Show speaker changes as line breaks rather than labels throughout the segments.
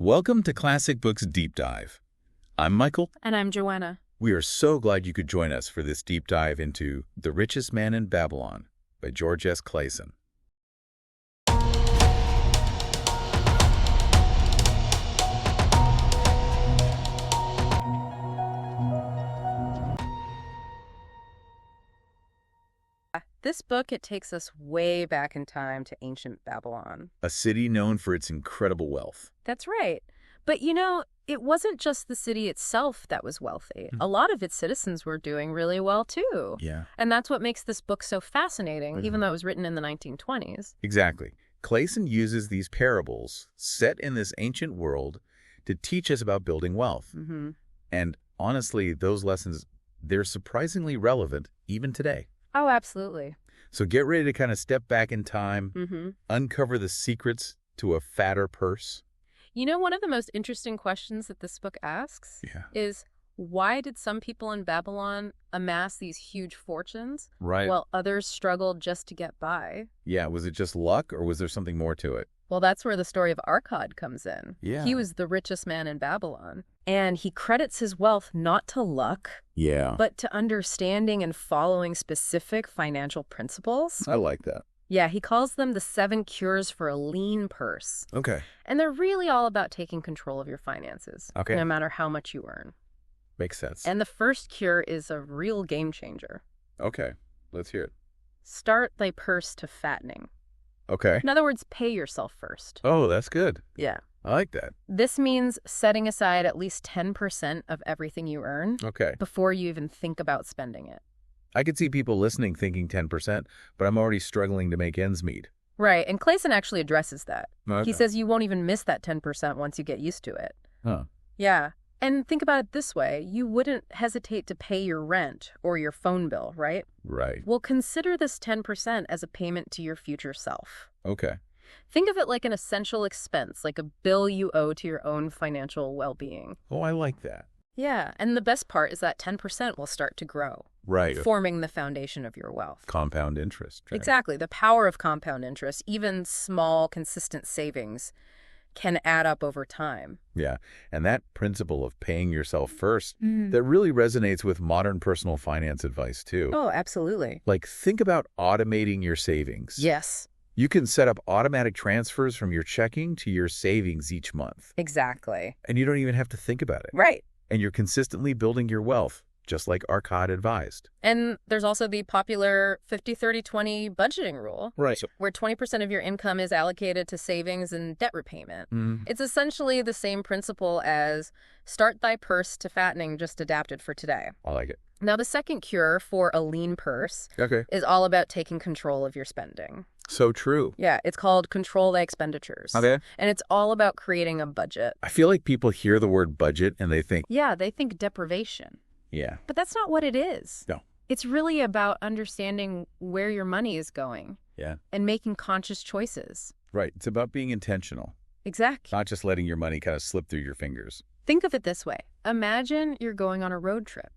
Welcome to Classic Books Deep Dive. I'm Michael.
And I'm Joanna.
We are so glad you could join us for this deep dive into The Richest Man in Babylon by George S. Clason.
This book, it takes us way back in time to ancient Babylon.
A city known for its incredible wealth.
That's right. But it wasn't just the city itself that was wealthy. A lot of its citizens were doing really well, too.
Yeah.
And that's what makes this book so fascinating, even though it was written in the 1920s.
Exactly. Clason uses these parables set in this ancient world to teach us about building wealth. And honestly, those lessons, they're surprisingly relevant even today.
Oh, absolutely.
So get ready to kind of step back in time, uncover the secrets to a fatter purse.
One of the most interesting questions that this book asks is, why did some people in Babylon amass these huge fortunes while others struggled just to get by?
Yeah, was it just luck or was there something more to it?
Well, that's where the story of Arcad comes in.
Yeah.
He was the richest man in Babylon. And he credits his wealth not to luck, but to understanding and following specific financial principles.
I like that.
Yeah, he calls them the 7 cures for a lean purse.
Okay.
And they're really all about taking control of your finances,
Okay.
no matter how much you earn.
Makes sense.
And the first cure is a real game changer.
Okay, let's hear it.
Start thy purse to fattening.
Okay.
In other words, pay yourself first.
Oh, that's good.
Yeah.
I like that.
This means setting aside at least 10% of everything you earn before you even think about spending it.
I could see people listening thinking 10%, but I'm already struggling to make ends meet.
Right, and Clason actually addresses that.
Okay.
He says you won't even miss that 10% once you get used to it.
Huh.
Yeah, and think about it this way. You wouldn't hesitate to pay your rent or your phone bill, right?
Right.
Well, consider this 10% as a payment to your future self.
Okay.
Think of it like an essential expense, like a bill you owe to your own financial well-being.
Oh, I like that.
Yeah, and the best part is that 10% will start to grow.
Right.
Forming the foundation of your wealth.
Compound interest. Right?
Exactly. The power of compound interest, even small, consistent savings, can add up over time.
Yeah, and that principle of paying yourself first, that really resonates with modern personal finance advice, too.
Oh, absolutely.
Like, think about automating your savings.
Yes.
You can set up automatic transfers from your checking to your savings each month.
Exactly.
And you don't even have to think about it.
Right.
And you're consistently building your wealth, just like Arcad advised.
And there's also the popular 50-30-20 budgeting rule.
Right.
Where 20% of your income is allocated to savings and debt repayment. It's essentially the same principle as start thy purse to fattening, just adapted for today.
I like it.
Now, the second cure for a lean purse is all about taking control of your spending.
So true.
Yeah, it's called Control Thy Expenditures.
Okay.
And it's all about creating a budget.
I feel like people hear the word budget and they think,
Yeah, they think deprivation.
yeah.
But that's not what it is.
No.
It's really about understanding where your money is going.
Yeah.
And making conscious choices.
Right. It's about being intentional,
Exactly.
not just letting your money kind of slip through your fingers.
Think of it this way. Imagine you're going on a road trip.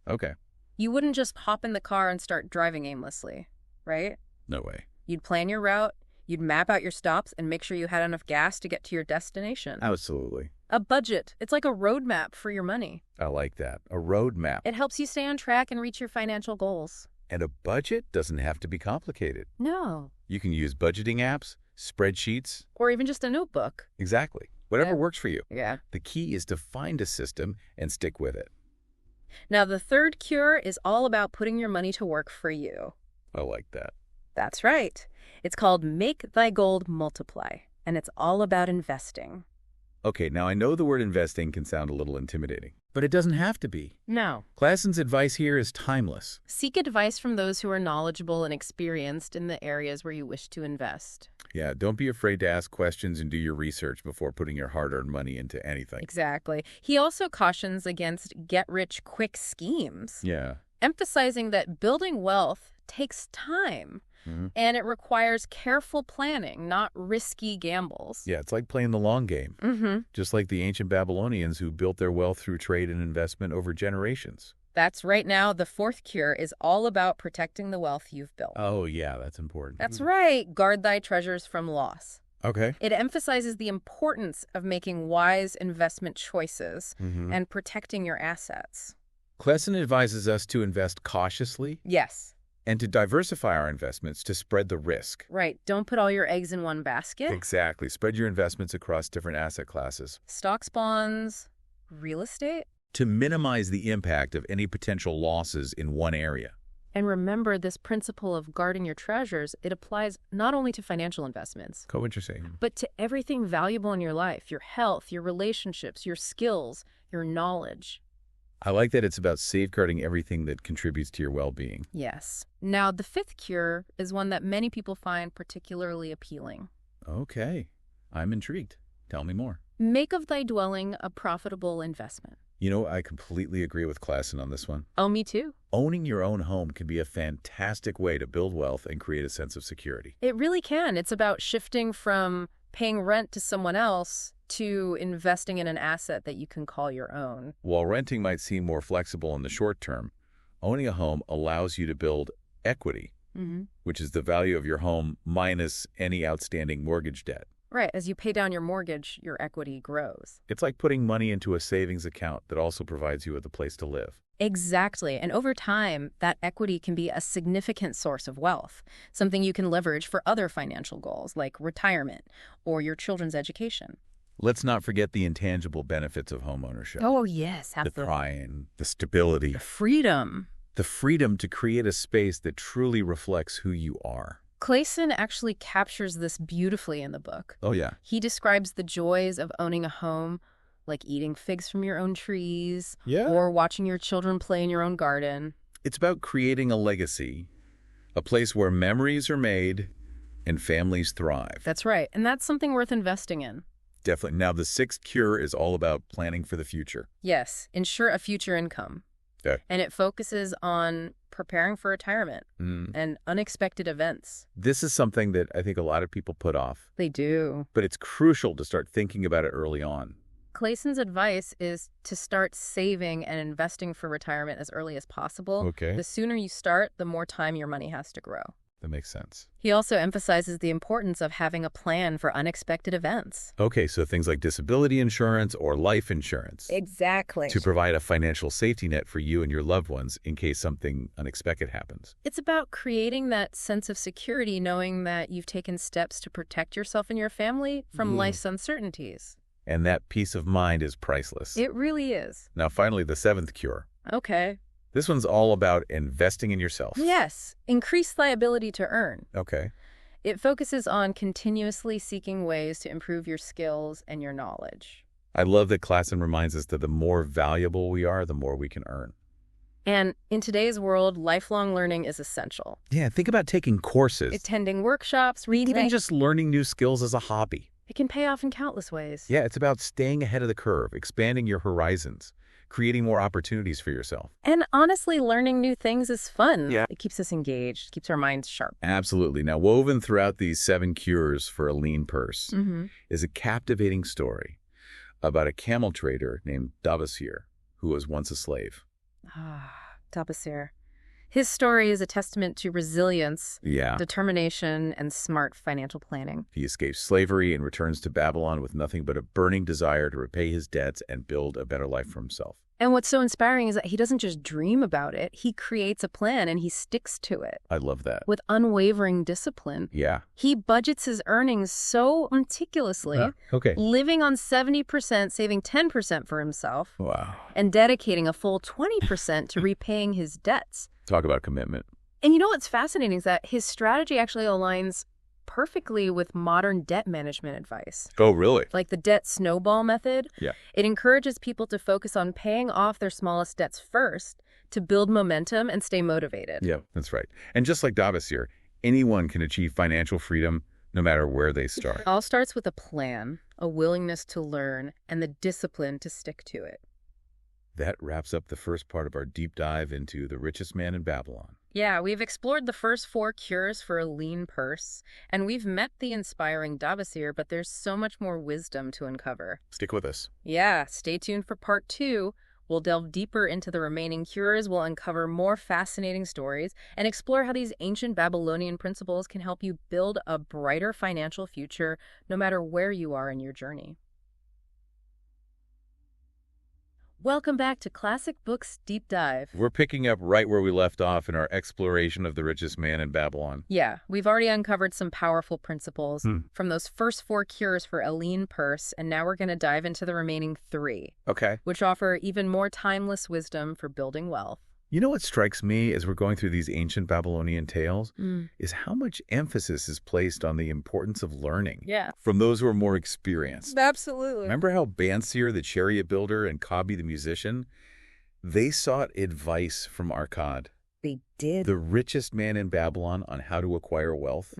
Okay.
You wouldn't just hop in the car and start driving aimlessly, right?
No way.
You'd plan your route, you'd map out your stops, and make sure you had enough gas to get to your destination.
Absolutely.
A budget. It's like a roadmap for your money.
I like that. A roadmap.
It helps you stay on track and reach your financial goals.
And a budget doesn't have to be complicated.
No.
You can use budgeting apps, spreadsheets.
Or even just a notebook.
Exactly. Whatever
Yeah.
works for you.
Yeah.
The key is to find a system and stick with it.
Now, the third cure is all about putting your money to work for you.
I like that.
That's right. It's called Make Thy Gold Multiply, and it's all about investing.
Okay, now I know the word investing can sound a little intimidating, but it doesn't have to be.
No.
Clason's advice here is timeless.
Seek advice from those who are knowledgeable and experienced in the areas where you wish to invest.
Yeah, don't be afraid to ask questions and do your research before putting your hard-earned money into anything.
Exactly. He also cautions against get-rich-quick schemes,
Yeah.
emphasizing that building wealth takes time. And it requires careful planning, not risky gambles.
Yeah, it's like playing the long game. Just like the ancient Babylonians who built their wealth through trade and investment over generations.
That's right. Now, the fourth cure is all about protecting the wealth you've built.
Oh, yeah, that's important.
That's right. Guard thy treasures from loss.
Okay.
It emphasizes the importance of making wise investment choices and protecting your assets.
Clason advises us to invest cautiously.
Yes.
And to diversify our investments to spread the risk.
Right. Don't put all your eggs in one basket.
Exactly. Spread your investments across different asset classes.
Stocks, bonds, real estate.
To minimize the impact of any potential losses in one area.
And remember, this principle of guarding your treasures, it applies not only to financial investments.
Interesting.
But to everything valuable in your life, your health, your relationships, your skills, your knowledge.
I like that it's about safeguarding everything that contributes to your well-being.
Yes. Now, the fifth cure is one that many people find particularly appealing.
Okay. I'm intrigued. Tell me more.
Make of thy dwelling a profitable investment.
You know, I completely agree with Clason on this one.
Oh, me too.
Owning your own home can be a fantastic way to build wealth and create a sense of security.
It really can. It's about shifting from paying rent to someone else to investing in an asset that you can call your own.
While renting might seem more flexible in the short term, owning a home allows you to build equity, which is the value of your home minus any outstanding mortgage debt.
Right. As you pay down your mortgage, your equity grows.
It's like putting money into a savings account that also provides you with a place to live.
Exactly. And over time, that equity can be a significant source of wealth, something you can leverage for other financial goals like retirement or your children's education.
Let's not forget the intangible benefits of homeownership.
Oh, yes.
The pride, the stability.
The freedom.
The freedom to create a space that truly reflects who you are.
Clason actually captures this beautifully in the book.
Oh, yeah.
He describes the joys of owning a home, like eating figs from your own trees, or watching your children play in your own garden.
It's about creating a legacy, a place where memories are made and families thrive.
That's right. And that's something worth investing in.
Definitely. Now, the sixth cure is all about planning for the future.
Yes. Ensure a future income.
Okay.
And it focuses on preparing for retirement and unexpected events.
This is something that I think a lot of people put off.
They do.
But it's crucial to start thinking about it early on.
Clason's advice is to start saving and investing for retirement as early as possible.
Okay.
The sooner you start, the more time your money has to grow.
That makes sense.
He also emphasizes the importance of having a plan for unexpected events.
Okay, so things like disability insurance or life insurance.
Exactly.
To provide a financial safety net for you and your loved ones in case something unexpected happens.
It's about creating that sense of security, knowing that you've taken steps to protect yourself and your family from life's uncertainties.
And that peace of mind is priceless.
It really is.
Now, finally, the seventh cure.
Okay.
This one's all about investing in yourself.
Yes. Increase thy ability to earn.
Okay.
It focuses on continuously seeking ways to improve your skills and your knowledge.
I love that Clason reminds us that the more valuable we are, the more we can earn.
And in today's world, lifelong learning is essential.
Yeah, think about taking courses.
Attending workshops, reading.
Even just learning new skills as a hobby.
It can pay off in countless ways.
Yeah, it's about staying ahead of the curve, expanding your horizons, creating more opportunities for yourself.
And honestly, learning new things is fun.
Yeah.
It keeps us engaged, keeps our minds sharp.
Absolutely. Now, woven throughout these 7 cures for a lean purse is a captivating story about a camel trader named Davasir, who was once a slave.
Davasir. His story is a testament to resilience, determination, and smart financial planning.
He escapes slavery and returns to Babylon with nothing but a burning desire to repay his debts and build a better life for himself.
And what's so inspiring is that he doesn't just dream about it. He creates a plan and he sticks to it.
I love that.
With unwavering discipline.
Yeah.
He budgets his earnings so meticulously, living on 70%, saving 10% for himself.
Wow.
And dedicating a full 20% to repaying his debts.
Talk about commitment.
And you know what's fascinating is that his strategy actually aligns perfectly with modern debt management advice.
Oh, really?
Like the debt snowball method.
Yeah.
It encourages people to focus on paying off their smallest debts first to build momentum and stay motivated.
Yeah, that's right. And just like Davasir, anyone can achieve financial freedom no matter where they start.
It all starts with a plan, a willingness to learn, and the discipline to stick to it.
That wraps up the first part of our deep dive into The Richest Man in Babylon.
Yeah, we've explored the first 4 cures for a lean purse, and we've met the inspiring Davasir, but there's so much more wisdom to uncover.
Stick with us.
Yeah, stay tuned for part 2, We'll delve deeper into the remaining cures, we'll uncover more fascinating stories, and explore how these ancient Babylonian principles can help you build a brighter financial future no matter where you are in your journey. Welcome back to Classic Books Deep Dive.
We're picking up right where we left off in our exploration of the richest man in Babylon.
Yeah, we've already uncovered some powerful principles from those first 4 cures for a lean purse, and now we're going to dive into the remaining 3.
Okay.
Which offer even more timeless wisdom for building wealth.
You know what strikes me as we're going through these ancient Babylonian tales is how much emphasis is placed on the importance of learning from those who are more experienced.
Absolutely.
Remember how Bansir, the chariot builder, and Kabi, the musician, they sought advice from Akkad,
They did.
the richest man in Babylon, on how to acquire wealth.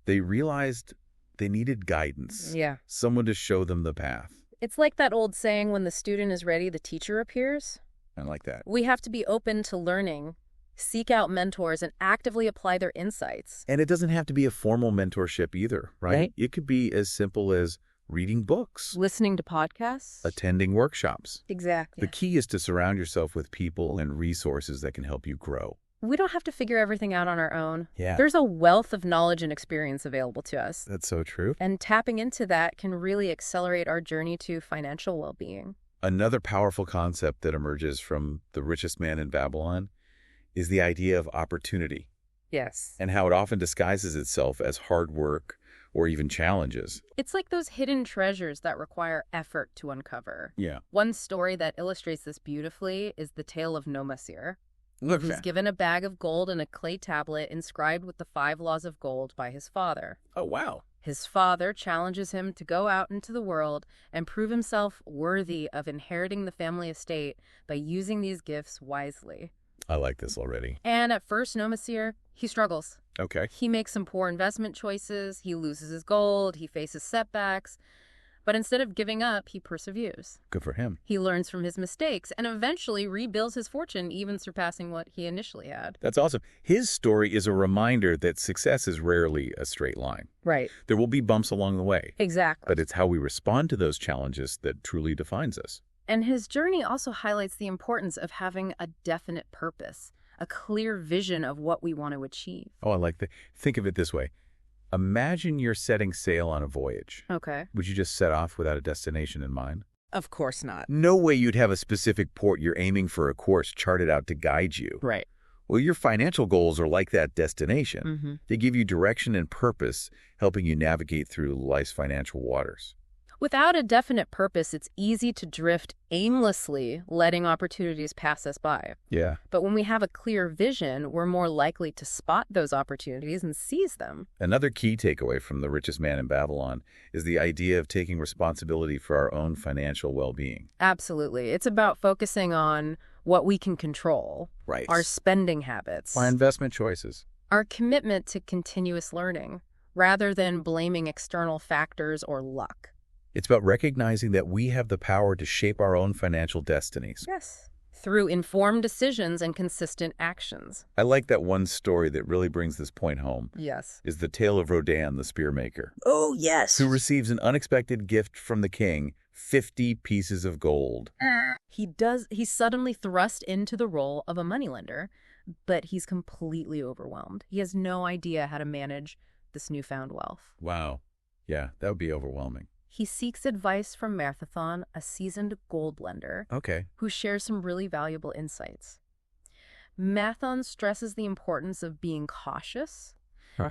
They realized they needed guidance, someone to show them the path.
It's like that old saying, when the student is ready, the teacher appears.
I like that.
We have to be open to learning, seek out mentors, and actively apply their insights.
And it doesn't have to be a formal mentorship either, right? It could be as simple as reading books,
listening to podcasts,
attending workshops.
Exactly.
The key is to surround yourself with people and resources that can help you grow.
We don't have to figure everything out on our own.
Yeah.
There's a wealth of knowledge and experience available to us.
That's so true.
And tapping into that can really accelerate our journey to financial well-being.
Another powerful concept that emerges from The Richest Man in Babylon is the idea of opportunity.
Yes.
And how it often disguises itself as hard work or even challenges.
It's like those hidden treasures that require effort to uncover.
Yeah.
One story that illustrates this beautifully is the tale of Nomasir. He's given a bag of gold and a clay tablet inscribed with the 5 laws of gold by his father.
Oh, wow.
His father challenges him to go out into the world and prove himself worthy of inheriting the family estate by using these gifts wisely.
I like this already.
And at first, Nomasir, he struggles.
Okay.
He makes some poor investment choices, he loses his gold, he faces setbacks. But instead of giving up, he perseveres.
Good for him.
He learns from his mistakes and eventually rebuilds his fortune, even surpassing what he initially had.
That's awesome. His story is a reminder that success is rarely a straight line.
Right.
There will be bumps along the way.
Exactly.
But it's how we respond to those challenges that truly defines us.
And his journey also highlights the importance of having a definite purpose, a clear vision of what we want to achieve.
Oh, I like that. Think of it this way. Imagine you're setting sail on a voyage.
Okay.
Would you just set off without a destination in mind?
Of course not.
No way you'd have a specific port you're aiming for, a course charted out to guide you.
Right.
Well, your financial goals are like that destination. They give you direction and purpose, helping you navigate through life's financial waters.
Without a definite purpose, it's easy to drift aimlessly, letting opportunities pass us by.
Yeah.
But when we have a clear vision, we're more likely to spot those opportunities and seize them.
Another key takeaway from The Richest Man in Babylon is the idea of taking responsibility for our own financial well-being.
Absolutely. It's about focusing on what we can control.
Right.
Our spending habits.
Our investment choices.
Our commitment to continuous learning, rather than blaming external factors or luck.
It's about recognizing that we have the power to shape our own financial destinies.
Yes. Through informed decisions and consistent actions.
I like that one story that really brings this point home.
Yes.
Is the tale of Rodan, the spearmaker.
Oh, yes.
Who receives an unexpected gift from the king, 50 pieces of gold.
He's suddenly thrust into the role of a moneylender, but he's completely overwhelmed. He has no idea how to manage this newfound wealth.
Wow. Yeah, that would be overwhelming.
He seeks advice from Marthathon, a seasoned gold lender, who shares some really valuable insights. Mathon stresses the importance of being cautious,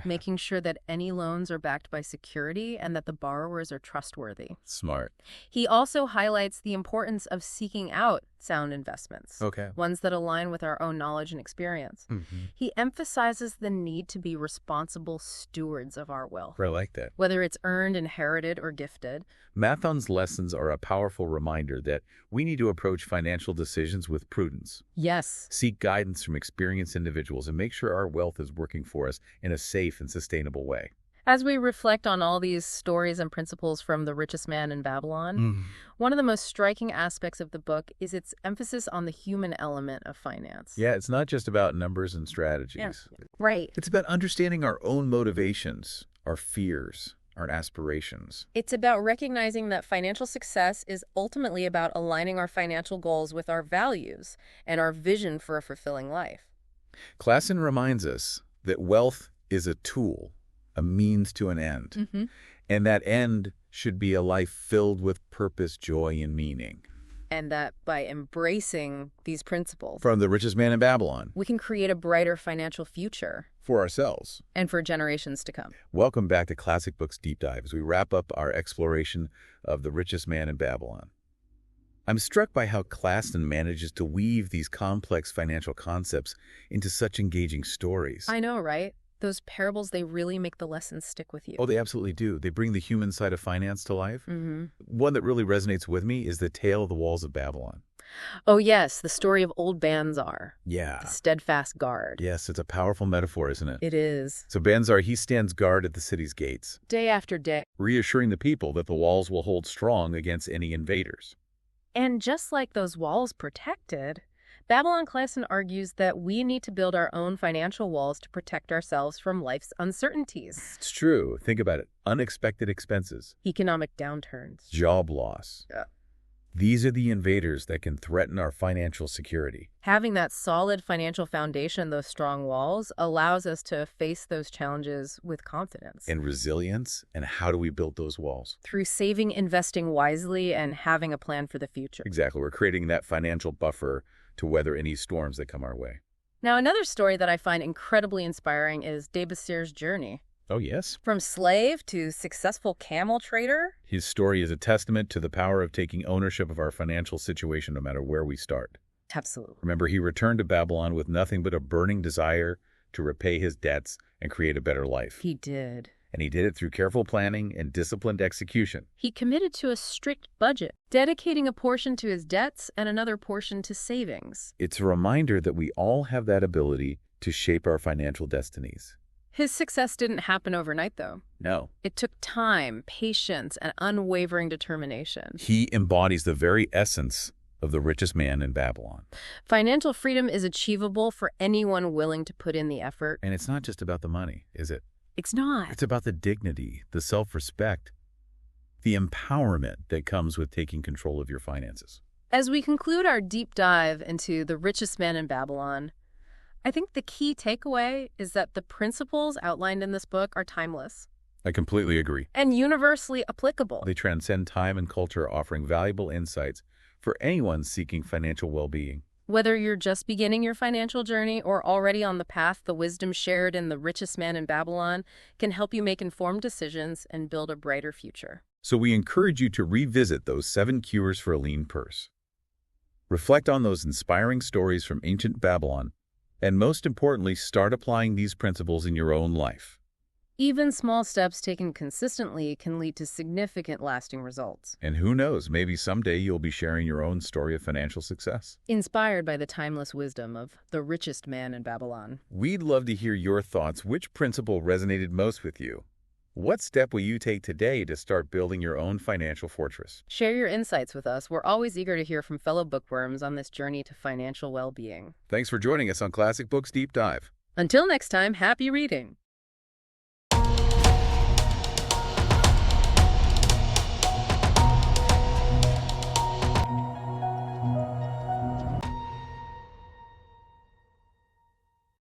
making sure that any loans are backed by security and that the borrowers are trustworthy.
Smart.
He also highlights the importance of seeking out sound investments, ones that align with our own knowledge and experience. He emphasizes the need to be responsible stewards of our wealth.
I like that.
Whether it's earned, inherited, or gifted.
Mathon's lessons are a powerful reminder that we need to approach financial decisions with prudence.
Yes.
Seek guidance from experienced individuals and make sure our wealth is working for us in a safe and sustainable way.
As we reflect on all these stories and principles from The Richest Man in Babylon, one of the most striking aspects of the book is its emphasis on the human element of finance.
Yeah, it's not just about numbers and strategies.
Yeah. Right.
It's about understanding our own motivations, our fears, our aspirations.
It's about recognizing that financial success is ultimately about aligning our financial goals with our values and our vision for a fulfilling life.
Clason reminds us that wealth is a tool, a means to an end, and that end should be a life filled with purpose, joy, and meaning.
And that by embracing these principles
from The Richest Man in Babylon,
we can create a brighter financial future
for ourselves
and for generations to come.
Welcome back to Classic Books Deep Dive as we wrap up our exploration of The Richest Man in Babylon. I'm struck by how Clason manages to weave these complex financial concepts into such engaging stories.
I know, right? Those parables, they really make the lessons stick with you.
Oh, they absolutely do. They bring the human side of finance to life. One that really resonates with me is The Tale of the Walls of Babylon.
Oh, yes, the story of old Banzar.
Yeah.
The steadfast guard.
Yes, it's a powerful metaphor, isn't it?
It is.
So Banzar, he stands guard at the city's gates,
day after day,
reassuring the people that the walls will hold strong against any invaders.
And just like those walls protected, Babylon Clason argues that we need to build our own financial walls to protect ourselves from life's uncertainties.
It's true. Think about it. Unexpected expenses.
Economic downturns.
Job loss.
Yeah.
These are the invaders that can threaten our financial security.
Having that solid financial foundation, those strong walls, allows us to face those challenges with confidence.
And resilience. And how do we build those walls?
Through saving, investing wisely, and having a plan for the future.
Exactly. We're creating that financial buffer to weather any storms that come our way.
Now, another story that I find incredibly inspiring is Debasir's journey.
Oh, yes?
From slave to successful camel trader.
His story is a testament to the power of taking ownership of our financial situation no matter where we start.
Absolutely.
Remember, he returned to Babylon with nothing but a burning desire to repay his debts and create a better life.
He did.
And he did it through careful planning and disciplined execution.
He committed to a strict budget, dedicating a portion to his debts and another portion to savings.
It's a reminder that we all have that ability to shape our financial destinies.
His success didn't happen overnight, though.
No.
It took time, patience, and unwavering determination.
He embodies the very essence of the richest man in Babylon.
Financial freedom is achievable for anyone willing to put in the effort.
And it's not just about the money, is it?
It's not.
It's about the dignity, the self-respect, the empowerment that comes with taking control of your finances.
As we conclude our deep dive into The Richest Man in Babylon, I think the key takeaway is that the principles outlined in this book are timeless.
I completely agree.
And universally applicable.
They transcend time and culture, offering valuable insights for anyone seeking financial well-being.
Whether you're just beginning your financial journey or already on the path, the wisdom shared in The Richest Man in Babylon can help you make informed decisions and build a brighter future.
So we encourage you to revisit those 7 cures for a lean purse. Reflect on those inspiring stories from ancient Babylon, and most importantly, start applying these principles in your own life.
Even small steps taken consistently can lead to significant lasting results.
And who knows, maybe someday you'll be sharing your own story of financial success.
Inspired by the timeless wisdom of The Richest Man in Babylon.
We'd love to hear your thoughts. Which principle resonated most with you? What step will you take today to start building your own financial fortress?
Share your insights with us. We're always eager to hear from fellow bookworms on this journey to financial well-being.
Thanks for joining us on Classic Books Deep Dive.
Until next time, happy reading!